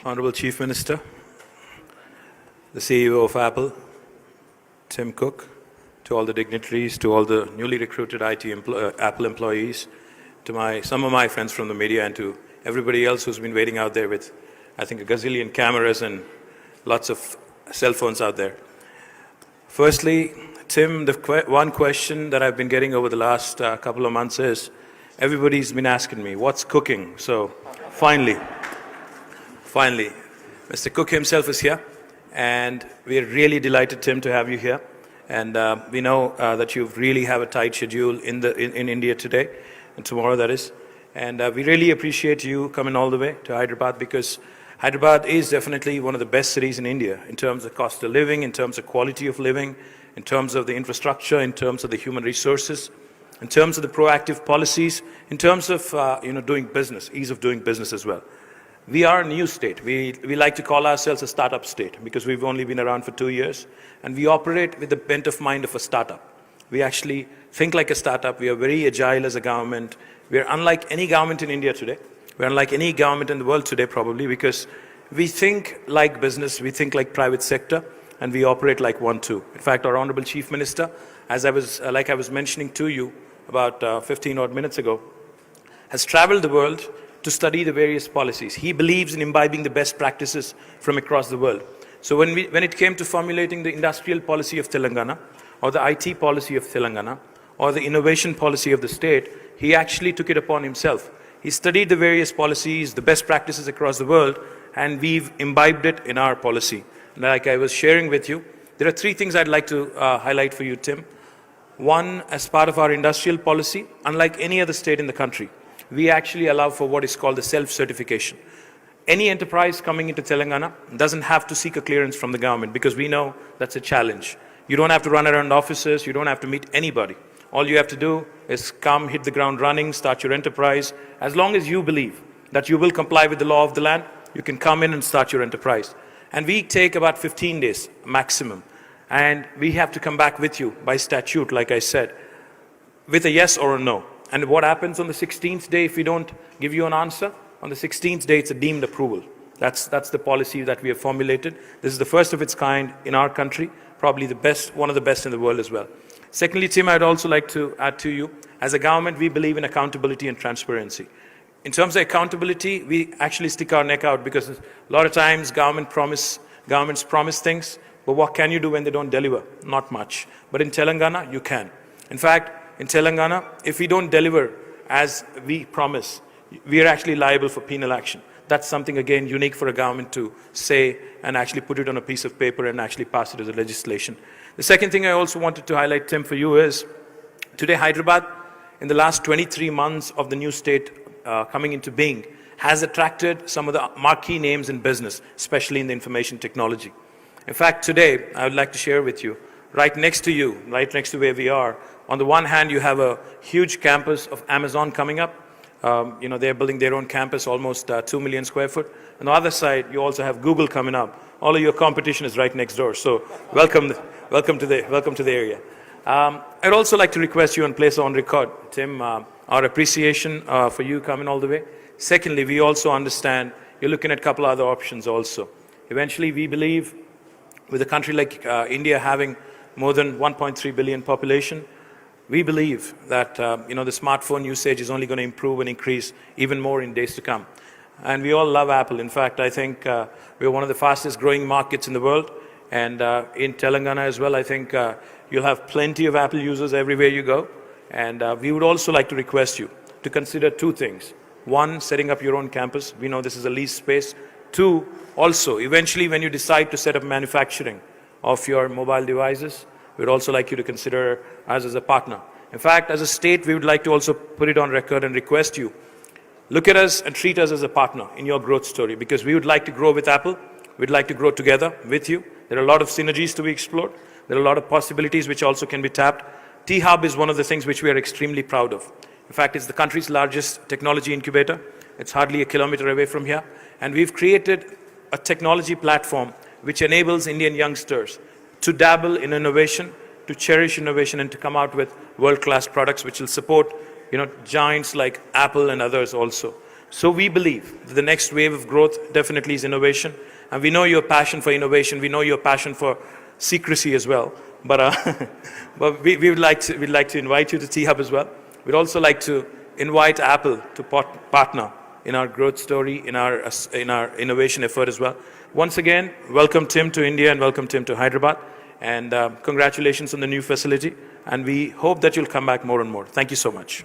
Honorable Chief Minister, the CEO of Apple, Tim Cook, to all the dignitaries, to all the newly recruited Apple employees, to some of my friends from the media, and to everybody else who's been waiting out there with, I think, a gazillion cameras and lots of cell phones out there. Firstly, Tim, the one question that I've been getting over the last couple of months is, everybody's been asking me, what's cooking? So finally, Mr. Cook himself is here, and we're really delighted, Tim, to have you here. And we know that you really have a tight schedule in India today, and tomorrow that is. And we really appreciate you coming all the way to Hyderabad, because Hyderabad is definitely one of the best cities in India in terms of cost of living, in terms of quality of living, in terms of the infrastructure, in terms of the human resources, in terms of the proactive policies, in terms of doing business, ease of doing business as well. We are a new state. We like to call ourselves a startup state because we've only been around for 2 years, and we operate with the bent of mind of a startup. We actually think like a startup. We are very agile as a government. We are unlike any government in India today. We're unlike any government in the world today, probably, because we think like business, we think like private sector, and we operate like one too. In fact, our Honorable Chief Minister, as I was mentioning to you about 15 odd minutes ago, has traveled the world to study the various policies. He believes in imbibing the best practices from across the world. So when it came to formulating the industrial policy of Telangana, or the IT policy of Telangana, or the innovation policy of the state, he actually took it upon himself. He studied the various policies, the best practices across the world, and we've imbibed it in our policy. And like I was sharing with you, there are 3 things I'd like to highlight for you, Tim. One, as part of our industrial policy, unlike any other state in the country, we actually allow for what is called the self-certification. Any enterprise coming into Telangana doesn't have to seek a clearance from the government, because we know that's a challenge. You don't have to run around offices, you don't have to meet anybody. All you have to do is come, hit the ground running, start your enterprise. As long as you believe that you will comply with the law of the land, you can come in and start your enterprise. And we take about 15 days maximum. And we have to come back with you by statute, like I said, with a yes or a no. And what happens on the 16th day if we don't give you an answer? On the 16th day, it's a deemed approval. That's the policy that we have formulated. This is the first of its kind in our country, probably the best, one of the best in the world as well. Secondly, Tim, I'd also like to add to you, as a government, we believe in accountability and transparency. In terms of accountability, we actually stick our neck out, because a lot of times governments promise things, but what can you do when they don't deliver? Not much. But in Telangana, you can. In fact, in Telangana, if we don't deliver as we promise, we are actually liable for penal action. That's something, again, unique for a government to say and actually put it on a piece of paper and actually pass it as a legislation. The second thing I also wanted to highlight, Tim, for you is, today Hyderabad, in the last 23 months of the new state coming into being, has attracted some of the marquee names in business, especially in the information technology. In fact, today, I would like to share with you, right next to you, right next to where we are, on the one hand, you have a huge campus of Amazon coming up. They're building their own campus, almost 2 million square foot. On the other side, you also have Google coming up. All of your competition is right next door. So welcome to the area. I'd also like to request you and place on record, Tim, our appreciation for you coming all the way. Secondly, we also understand you're looking at a couple other options also. Eventually, we believe with a country like India having more than 1.3 billion population, we believe that the smartphone usage is only going to improve and increase even more in days to come. And we all love Apple. In fact, I think we're one of the fastest growing markets in the world. And in Telangana as well, I think you'll have plenty of Apple users everywhere you go. And we would also like to request you to consider 2 things. 1, setting up your own campus. We know this is a leased space. 2, also, eventually when you decide to set up manufacturing of your mobile devices, we'd also like you to consider us as a partner. In fact, as a state, we would like to also put it on record and request you, look at us and treat us as a partner in your growth story, because we would like to grow with Apple. We'd like to grow together with you. There are a lot of synergies to be explored. There are a lot of possibilities which also can be tapped. T-Hub is one of the things which we are extremely proud of. In fact, it's the country's largest technology incubator. It's hardly a kilometer away from here. And we've created a technology platform which enables Indian youngsters to dabble in innovation, to cherish innovation, and to come out with world-class products which will support giants like Apple and others also. So we believe that the next wave of growth definitely is innovation. And we know your passion for innovation. We know your passion for secrecy as well. But, we'd like to invite you to T-Hub as well. We'd also like to invite Apple to partner in our growth story, in our innovation effort as well. Once again, welcome Tim to India and welcome Tim to Hyderabad. And congratulations on the new facility. And we hope that you'll come back more and more. Thank you so much.